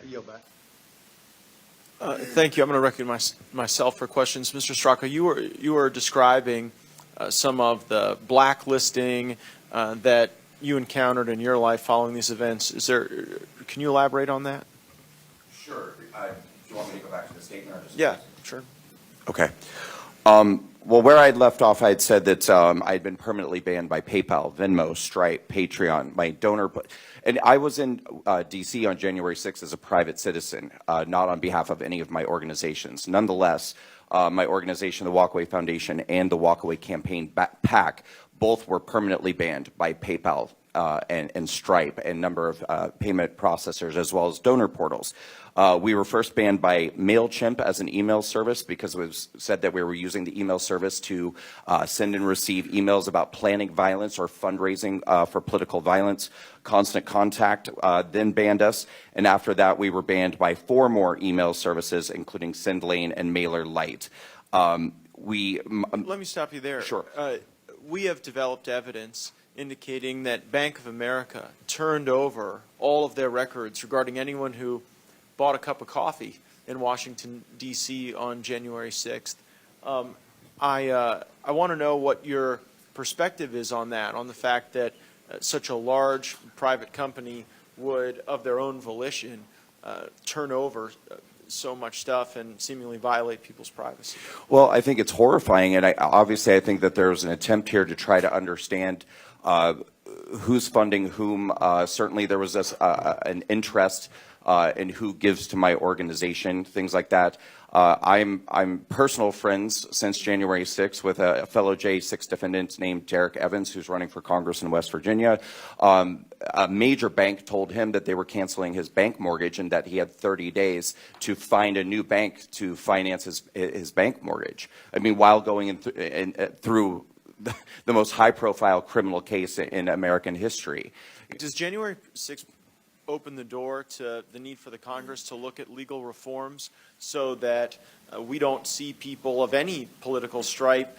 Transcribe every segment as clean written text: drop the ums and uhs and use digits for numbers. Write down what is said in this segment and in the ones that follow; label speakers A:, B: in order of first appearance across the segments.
A: yield back.
B: Thank you. I'm going to recognize myself for questions. Mr. Straka, you were describing some of the blacklisting that you encountered in your life following these events. Can you elaborate on that?
C: Sure. Do you want me to go back to the statement? Or just
B: Yeah, sure.
C: Okay. Well, where I'd left off, I had said that I'd been permanently banned by PayPal, Venmo, Stripe, Patreon, my donor. And I was in D.C. on January 6th as a private citizen, not on behalf of any of my organizations. Nonetheless, my organization, the Walkaway Foundation, and the Walkaway Campaign PAC, both were permanently banned by PayPal and Stripe and a number of payment processors, as well as donor portals. We were first banned by MailChimp as an email service because it was said that we were using the email service to send and receive emails about planning violence or fundraising for political violence. Constant Contact then banned us, and after that we were banned by 4 more email services, including SendLane and MailerLite.
B: Let me stop you there.
C: Sure.
B: We have developed evidence indicating that Bank of America turned over all of their records regarding anyone who bought a cup of coffee in Washington, D.C. on January 6th. I want to know what your perspective is on that, on the fact that such a large private company would, of their own volition, turn over so much stuff and seemingly violate people's privacy.
C: Well, I think it's horrifying, and obviously I think that there's an attempt here to try to understand who's funding whom. Certainly there was an interest in who gives to my organization, things like that. I'm personal friends since January 6th with a fellow J6 defendant named Garland Evans, who's running for Congress in West Virginia. A major bank told him that they were canceling his bank mortgage and that he had 30 days to find a new bank to finance his bank mortgage. I mean, while going through the most high-profile criminal case in American history.
B: Does January 6th open the door to the need for the Congress to look at legal reforms so that we don't see people of any political stripe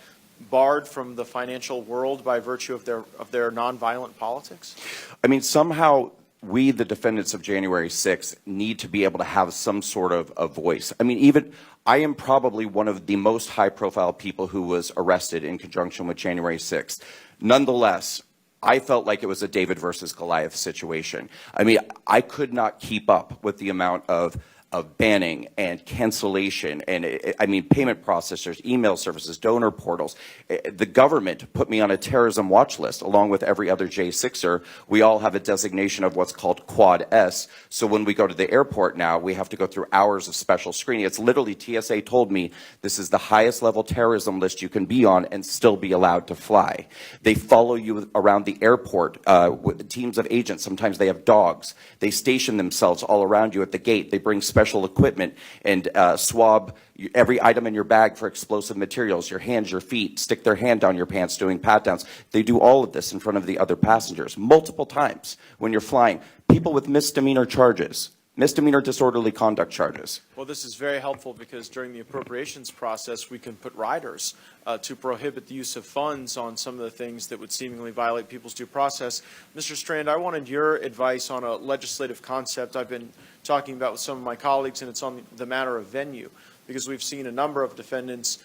B: barred from the financial world by virtue of their nonviolent politics?
C: I mean, somehow we, the defendants of January 6th, need to be able to have some sort of a voice. I mean, even I am probably one of the most high-profile people who was arrested in conjunction with January 6th. Nonetheless, I felt like it was a David versus Goliath situation. I mean, I could not keep up with the amount of banning and cancellation and, I mean, payment processors, email services, donor portals. The government put me on a terrorism watch list along with every other J6er. We all have a designation of what's called Quad S. So when we go to the airport now, we have to go through hours of special screening. It's literally, TSA told me, this is the highest level terrorism list you can be on and still be allowed to fly. They follow you around the airport with teams of agents. Sometimes they have dogs. They station themselves all around you at the gate. They bring special equipment and swab every item in your bag for explosive materials, your hands, your feet, stick their hand down your pants doing pat-downs. They do all of this in front of the other passengers multiple times when you're flying. People with misdemeanor charges, misdemeanor disorderly conduct charges.
B: Well, this is very helpful because during the appropriations process, we can put riders to prohibit the use of funds on some of the things that would seemingly violate people's due process. Mr. Strand, I wanted your advice on a legislative concept I've been talking about with some of my colleagues, and it's on the matter of venue, because we've seen a number of defendants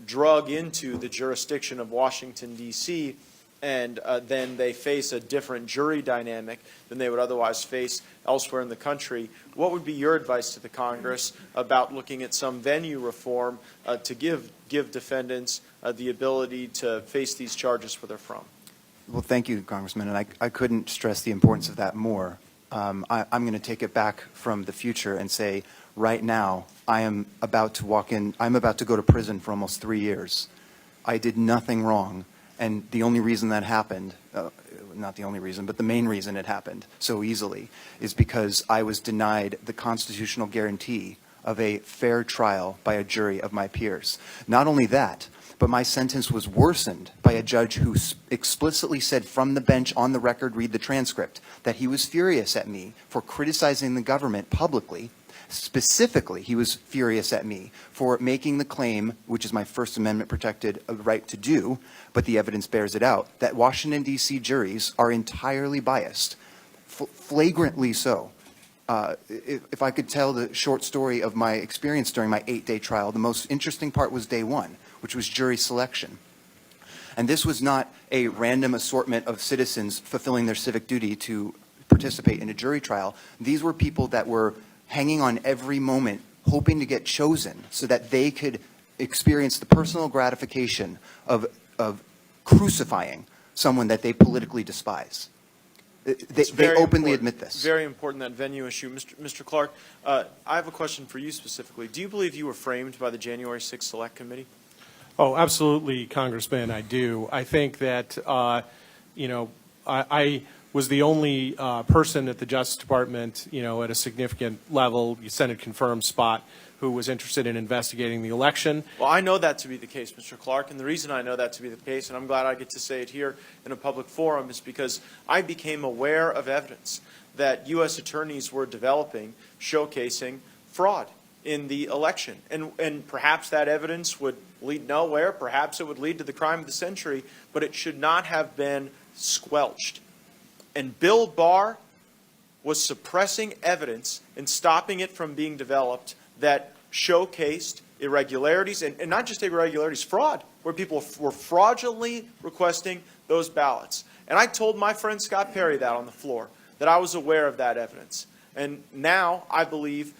B: drug into the jurisdiction of Washington, D.C., and then they face a different jury dynamic than they would otherwise face elsewhere in the country. What would be your advice to the Congress about looking at some venue reform to give defendants the ability to face these charges where they're from?
D: Well, thank you, Congressman, and I couldn't stress the importance of that more. I'm going to take it back from the future and say, right now, I'm about to go to prison for almost 3 years. I did nothing wrong. And the only reason that happened, not the only reason, but the main reason it happened so easily is because I was denied the constitutional guarantee of a fair trial by a jury of my peers. Not only that, but my sentence was worsened by a judge who explicitly said from the bench on the record, read the transcript, that he was furious at me for criticizing the government publicly. Specifically, he was furious at me for making the claim, which is my First Amendment protected right to do, but the evidence bears it out, that Washington, D.C. juries are entirely biased, flagrantly so. if I could tell the short story of my experience during my 8-day trial, the most interesting part was day one, which was jury selection. And this was not a random assortment of citizens fulfilling their civic duty to participate in a jury trial. These were people that were hanging on every moment, hoping to get chosen so that they could experience the personal gratification of crucifying someone that they politically despise. They openly admit this.
B: Very important, that venue issue. Mr. Clark, I have a question for you specifically. Do you believe you were framed by the January 6th Select Committee?
A: Oh, absolutely, Congressman, I do. I think that, I was the only person at the Justice Department, at a significant level, Senate confirmed spot, who was interested in investigating the election.
B: Well, I know that to be the case, Mr. Clark, and the reason I know that to be the case, and I'm glad I get to say it here in a public forum, is because I became aware of evidence that U.S. attorneys were developing, showcasing fraud in the election. And perhaps that evidence would lead nowhere, perhaps it would lead to the crime of the century, but it should not have been squelched. And Bill Barr was suppressing evidence and stopping it from being developed that showcased irregularities, and not just irregularities, fraud, where people were fraudulently requesting those ballots. And I told my friend Scott Perry that on the floor, that I was aware of that evidence. And now I believe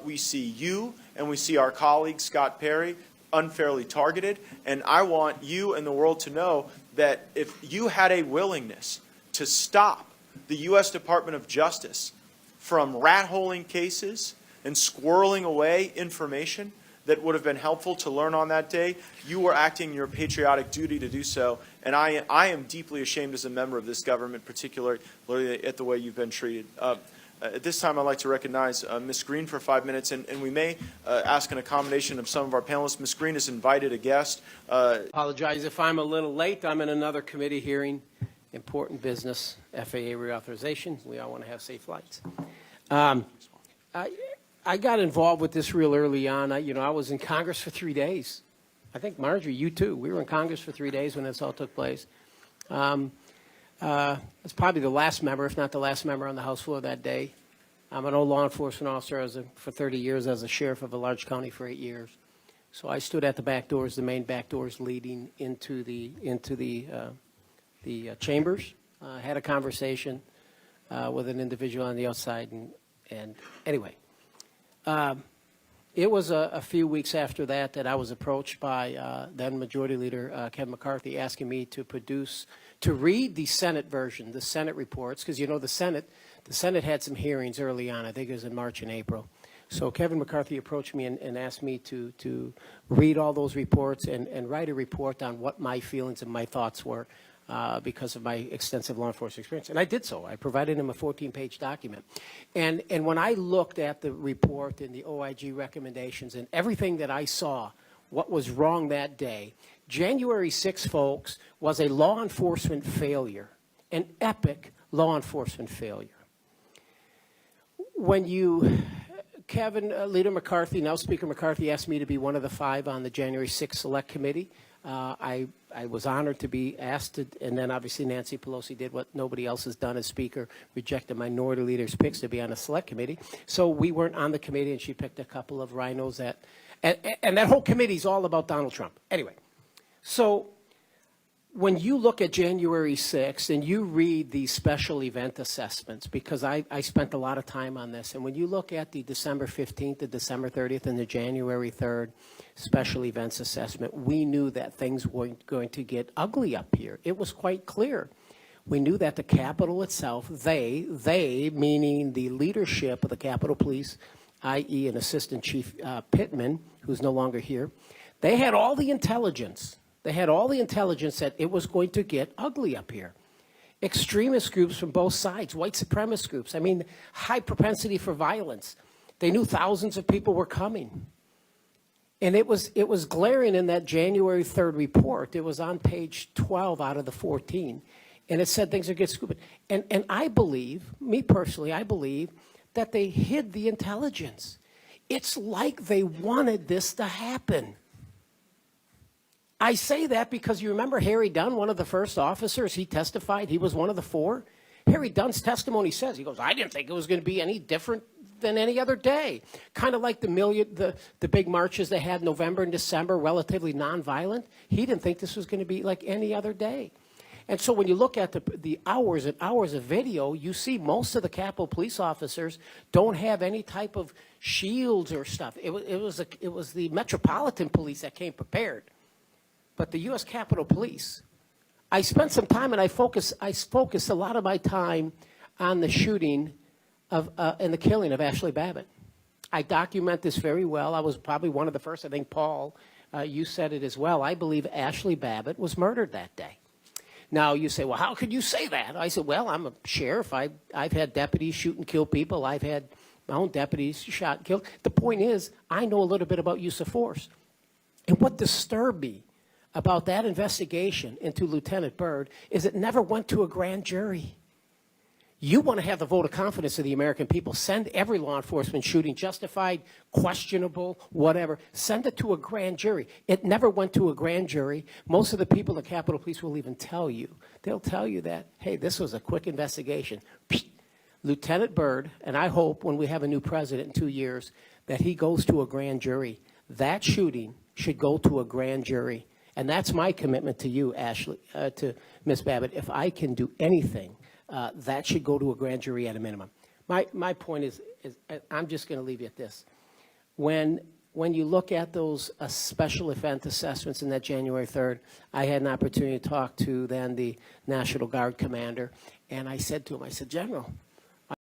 B: we see you and we see our colleague Scott Perry unfairly targeted, and I want you and the world to know that if you had a willingness to stop the U.S. Department of Justice from rat-holing cases and squirreling away information that would have been helpful to learn on that day, you were acting your patriotic duty to do so. And I am deeply ashamed as a member of this government, particularly at the way you've been treated. At this time, I'd like to recognize Ms. Green for 5 minutes, and we may ask an accommodation of some of our panelists. Ms. Green has invited a guest.
E: Apologize if I'm a little late. I'm in another committee hearing. Important business, FAA reauthorization. We all want to have safe flights. I got involved with this real early on. I was in Congress for 3 days. I think, Marjorie, you too. We were in Congress for 3 days when this all took place. It's probably the last member, if not the last member on the House floor that day. I'm an old law enforcement officer for 30 years as a sheriff of a large county for 8 years. So I stood at the back doors, the main back doors leading into the chambers. Had a conversation with an individual on the outside, and anyway, it was a few weeks after that I was approached by then Majority Leader Kevin McCarthy asking me to read the Senate version, the Senate reports, because the Senate had some hearings early on. I think it was in March and April. So Kevin McCarthy approached me and asked me to read all those reports and write a report on what my feelings and my thoughts were because of my extensive law enforcement experience. And I did so. I provided him a 14-page document. And when I looked at the report and the OIG recommendations and everything that I saw, what was wrong that day, January 6th, folks, was a law enforcement failure, an epic law enforcement failure. When Leader McCarthy, now Speaker McCarthy, asked me to be one of the 5 on the January 6th Select Committee, I was honored to be asked, and then obviously Nancy Pelosi did what nobody else has done as Speaker, rejected Minority Leader's picks to be on a Select Committee. So we weren't on the committee, and she picked a couple of rhinos and that whole committee is all about Donald Trump. Anyway, so when you look at January 6th and you read the special event assessments, because I spent a lot of time on this, and when you look at the December 15th, the December 30th, and the January 3rd special events assessment, we knew that things were going to get ugly up here. It was quite clear. We knew that the Capitol itself, they meaning the leadership of the Capitol Police, i.e. an Assistant Chief Pittman, who's no longer here, they had all the intelligence. They had all the intelligence that it was going to get ugly up here. Extremist groups from both sides, white supremacist groups, high propensity for violence. They knew thousands of people were coming. And it was glaring in that January 3rd report. It was on page 12 out of the 14. And it said things are getting stupid. And I believe, me personally, I believe that they hid the intelligence. It's like they wanted this to happen. I say that because you remember Harry Dunn, one of the first officers, he testified, he was one of the 4. Harry Dunn's testimony says, he goes, I didn't think it was going to be any different than any other day. Kind of like the big marches they had in November and December, relatively nonviolent. He didn't think this was going to be like any other day. And so when you look at the hours and hours of video, you see most of the Capitol police officers don't have any type of shields or stuff. It was the Metropolitan Police that came prepared. But the U.S. Capitol Police, I spent some time and I focused a lot of my time on the shooting of and the killing of Ashley Babbitt. I document this very well. I was probably one of the first. I think, Paul, you said it as well. I believe Ashley Babbitt was murdered that day. Now, you say, well, how could you say that? I said, well, I'm a sheriff. I've had deputies shoot and kill people. I've had my own deputies shot and killed. The point is, I know a little bit about use of force. And what disturbed me about that investigation into Lieutenant Byrd is it never went to a grand jury. You want to have the vote of confidence of the American people. Send every law enforcement shooting, justified, questionable, whatever. Send it to a grand jury. It never went to a grand jury. Most of the people in the Capitol Police will even tell you. They'll tell you that, hey, this was a quick investigation. Lieutenant Byrd, and I hope when we have a new president in 2 years that he goes to a grand jury. That shooting should go to a grand jury. And that's my commitment to you, Ashley, to Ms. Babbitt. If I can do anything, that should go to a grand jury at a minimum. My point is I'm just going to leave you at this. When you look at those special event assessments in that January 3rd, I had an opportunity to talk to then the National Guard commander, and I said to him, I said, General,